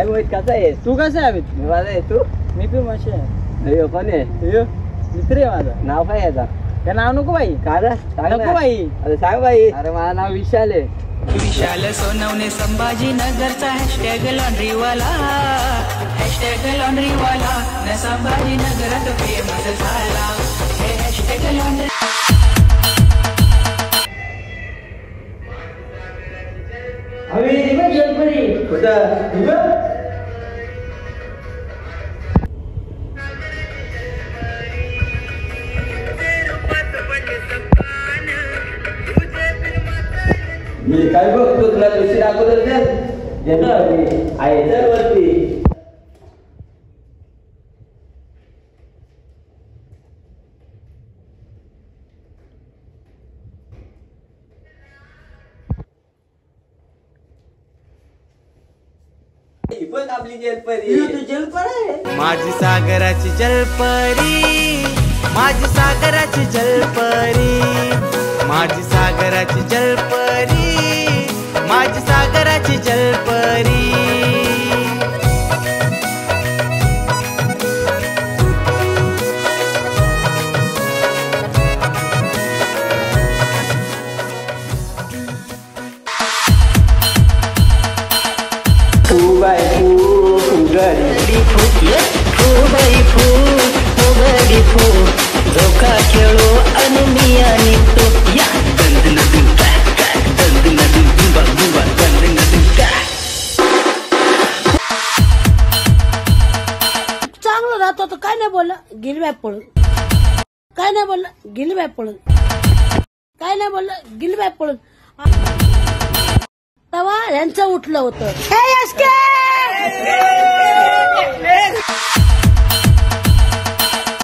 हाय मोहित, कसा आहेस? तू कसा आहे? मी माझा आहे. तू? मी पण मस्त आहे. अयो कोण आहे? मित्र आहे माझा. नाव काय याचा? त्या नाव नको बाई. का रे? सांग नको ना. बाई. अरे सांग बाई. अरे माझं नाव विशाल आहे. विशाल सोनवणे संभाजीनगरचा हॅशटॅग लॉन्ड्रीवाला, हॅशटॅग लॉन्ड्रीवाला न संभाजीनगरात फेमस झाला हे हॅशटॅग लॉन्ड्री. मी काय बघतो तुला दुसरी दाखवतो आहे वरती. पण आपली जलपरी. माझी सागराची जलपरी, माझी सागराची जलपरी, माझी सागराची जलपरी, माझी सागराची जलपरी. धोका खेळो आणि मी आणि तो या चांगलं राहतो तर काय नाही बोललं, गेली बाय पळून. काय नाही बोललं, गेली बाय पळून. काय नाही बोललं, गेली बाय पळून. तेव्हा यांचं उठलं होतं.